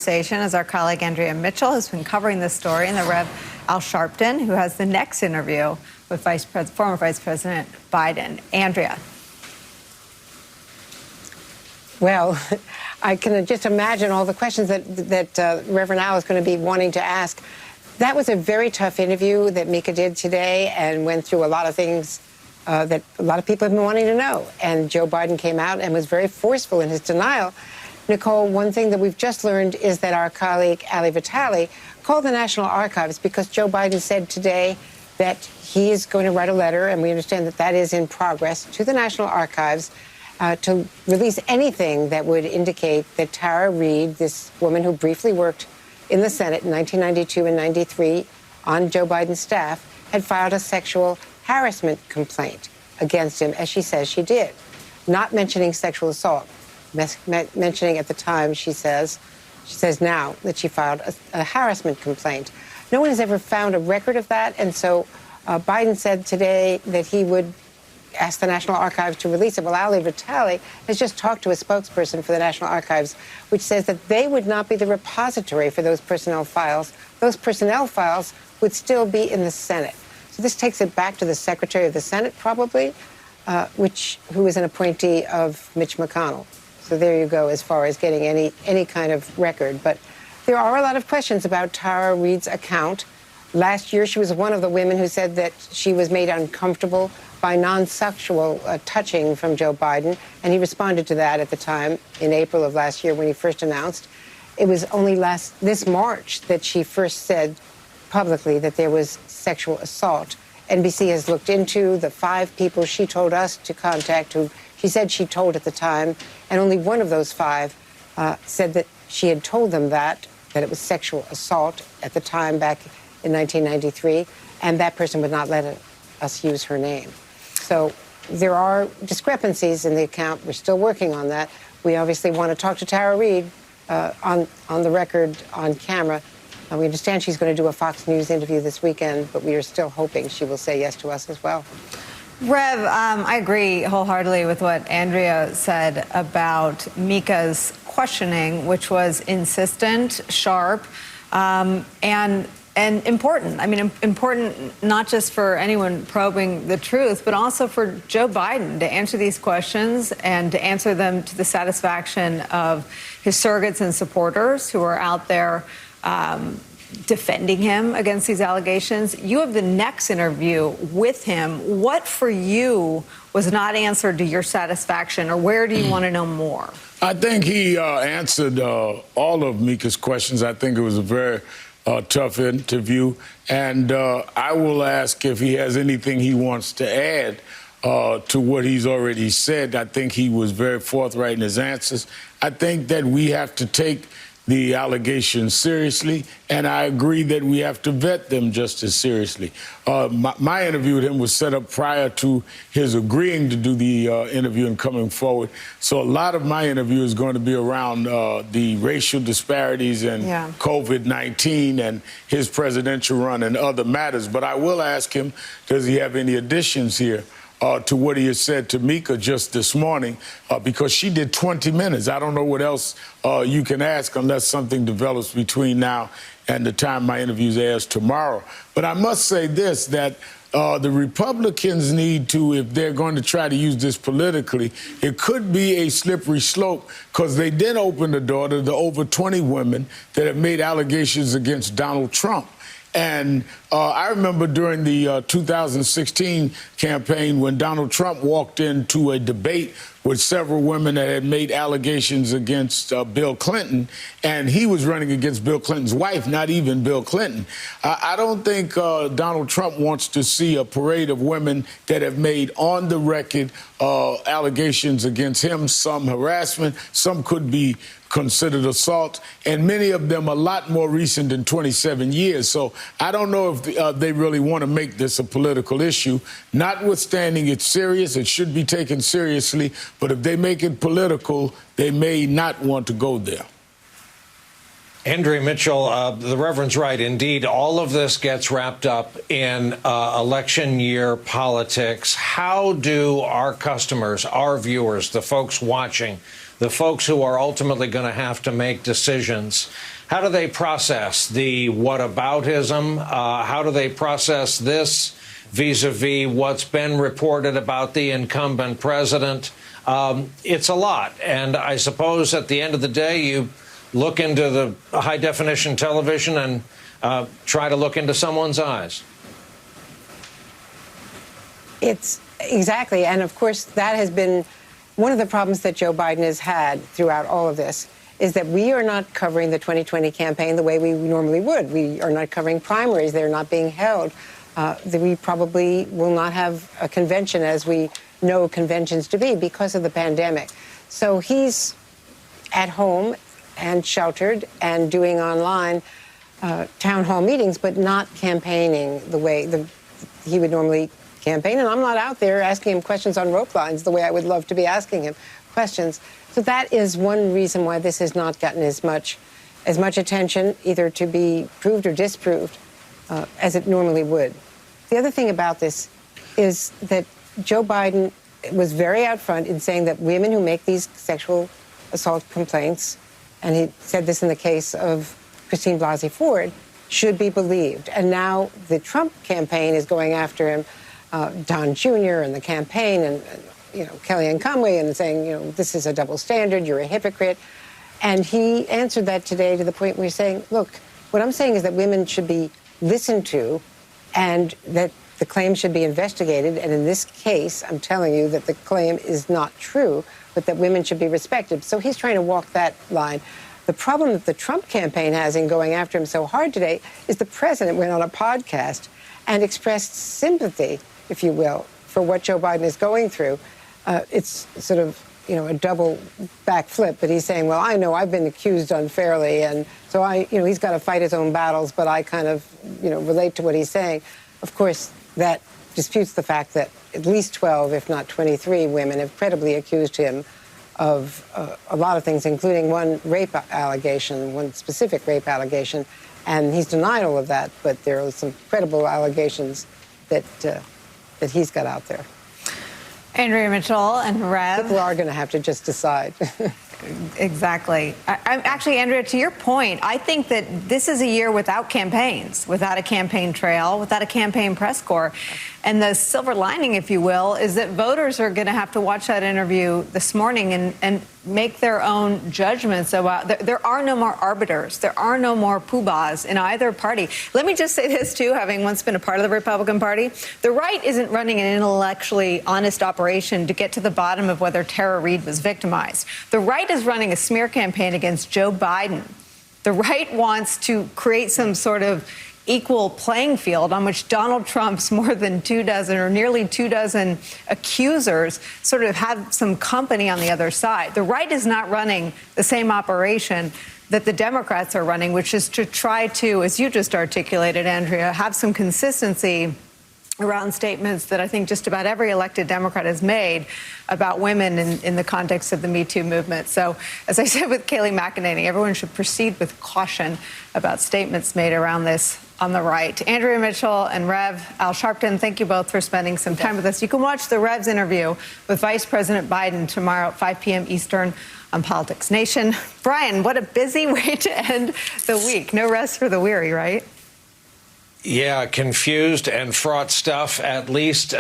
As our colleague Andrea Mitchell has been covering this story, and the Rev Al Sharpton, who has the next interview with former Vice President Biden. Andrea. Well, I can just imagine all the questions that Reverend Al is going to be wanting to ask. That was a very tough interview that Mika did today and went through a lot of things that a lot of people have been wanting to know. And Joe Biden came out and was very forceful in his denial. Nicolle, one thing that we've just learned is that our colleague Ali Vitale called the National Archives because Joe Biden said today that he is going to write a letter, and we understand that that is in progress, to the National Archives to release anything that would indicate that Tara Reade, this woman who briefly worked in the Senate in 1992 and 93 on Joe Biden's staff, had filed a sexual harassment complaint against him, as she says she did, not mentioning sexual assault, mentioning at the time, she says now that she filed a harassment complaint. No one has ever found a record of that, and so Biden said today that he would ask the National Archives to release it. Well, Ali Vitale has just talked to a spokesperson for the National Archives, which says that they would not be the repository for those personnel files. Those personnel files would still be in the Senate. So this takes it back to the Secretary of the Senate, probably, who is an appointee of Mitch McConnell. So there you go as far as getting any kind of record. But there are a lot of questions about Tara Reade's account. Last year, she was one of the women who said that she was made uncomfortable by non-sexual touching from Joe Biden, and he responded to that at the time in April of last year when he first announced. It was only this March that she first said publicly that there was sexual assault. NBC has looked into the 5 people she told us to contact, who she said she told at the time, and only one of those 5 said that she had told them that it was sexual assault at the time back in 1993, and that person would not let us use her name. So there are discrepancies in the account. We're still working on that. We obviously want to talk to Tara Reade on the record, on camera. We understand she's going to do a Fox News interview this weekend, but we are still hoping she will say yes to us as well. Rev, I agree wholeheartly with what Andrea said about Mika's questioning, which was insistent, sharp, and important. I mean, important not just for anyone probing the truth, but also for Joe Biden to answer these questions and to answer them to the satisfaction of his surrogates and supporters who are out there defending him against these allegations. You have the next interview with him. What for you was not answered to your satisfaction, or where do you want to know more? I think he answered all of Mika's questions. I think it was a very tough interview, and I will ask if he has anything he wants to add to what he's already said. I think he was very forthright in his answers. I think that we have to take the allegations seriously, and I agree that we have to vet them just as seriously. My interview with him was set up prior to his agreeing to do the interview and coming forward. So a lot of my interview is going to be around the racial disparities and COVID-19 and his presidential run and other matters. But I will ask him, does he have any additions here to what he has said to Mika just this morning, because she did 20 minutes. I don't know what else you can ask unless something develops between now and the time my interview airs tomorrow. But I must say this, that the Republicans need to, if they're going to try to use this politically, it could be a slippery slope, because they did open the door to the over 20 women that have made allegations against Donald Trump. And I remember during the 2016 campaign when Donald Trump walked into a debate with several women that had made allegations against Bill Clinton, and he was running against Bill Clinton's wife, not even Bill Clinton. I don't think Donald Trump wants to see a parade of women that have made on the record allegations against him, some harassment, some could be considered assault, and many of them a lot more recent than 27 years. So I don't know if they really want to make this a political issue. Notwithstanding it's serious, it should be taken seriously, but if they make it political, they may not want to go there. Andrea Mitchell, the Reverend's right. Indeed, all of this gets wrapped up in election year politics. How do our customers, our viewers, the folks watching, the folks who are ultimately going to have to make decisions, How do they process the whataboutism? How do they process this vis-a-vis what's been reported about the incumbent president? It's a lot. And I suppose at the end of the day, you look into the high-definition television and try to look into someone's eyes. It's exactly. And of course, that has been one of the problems that Joe Biden has had throughout all of this, is that we are not covering the 2020 campaign the way we normally would. We are not covering primaries. They're not being held. We probably will not have a convention as we know conventions to be because of the pandemic. So he's at home and sheltered and doing online town hall meetings, but not campaigning the way he would normally campaign. And I'm not out there asking him questions on rope lines the way I would love to be asking him questions. So that is one reason why this has not gotten as much attention, either to be proved or disproved, as it normally would. The other thing about this is that Joe Biden was very out front in saying that women who make these sexual assault complaints, and he said this in the case of Christine Blasey Ford, should be believed. And now the Trump campaign is going after him, Don Jr. and the campaign, and Kellyanne Conway, and saying, this is a double standard, you're a hypocrite. And he answered that today to the point where he's saying, look, what I'm saying is that women should be listened to and that the claim should be investigated. And in this case, I'm telling you that the claim is not true, but that women should be respected. So he's trying to walk that line. The problem that the Trump campaign has in going after him so hard today is the president went on a podcast and expressed sympathy, if you will, for what Joe Biden is going through. It's sort of, a double backflip, but he's saying, well, I know I've been accused unfairly, and so he's got to fight his own battles, but I kind of, relate to what he's saying. Of course, that disputes the fact that at least 12, if not 23 women have credibly accused him of a lot of things, including one specific rape allegation, and he's denied all of that, but there are some credible allegations that he's got out there. Andrea Mitchell and Rev. People are going to have to just decide. Exactly. I'm actually, Andrea, to your point, I think that this is a year without campaigns, without a campaign trail, without a campaign press corps. And the silver lining, if you will, is that voters are going to have to watch that interview this morning and make their own judgments about. There are no more arbiters. There are no more poobahs in either party. Let me just say this, too, having once been a part of the Republican Party. The right isn't running an intellectually honest operation to get to the bottom of whether Tara Reade was victimized. The right is running a smear campaign against Joe Biden. The right wants to create some sort of equal playing field on which Donald Trump's more than 24 or nearly 24 accusers sort of have some company on the other side. The right is not running the same operation that the Democrats are running, which is to try to, as you just articulated, Andrea, have some consistency around statements that I think just about every elected Democrat has made about women in the context of the Me Too movement. So, as I said with Kayleigh McEnany, everyone should proceed with caution about statements made around this on the right. Andrea Mitchell and Rev. Al Sharpton, thank you both for spending some time with us. You can watch the Rev's interview with Vice President Biden tomorrow at 5 p.m. Eastern on Politics Nation. Brian, what a busy way to end the week. No rest for the weary, right? Yeah, confused and fraught stuff, at least.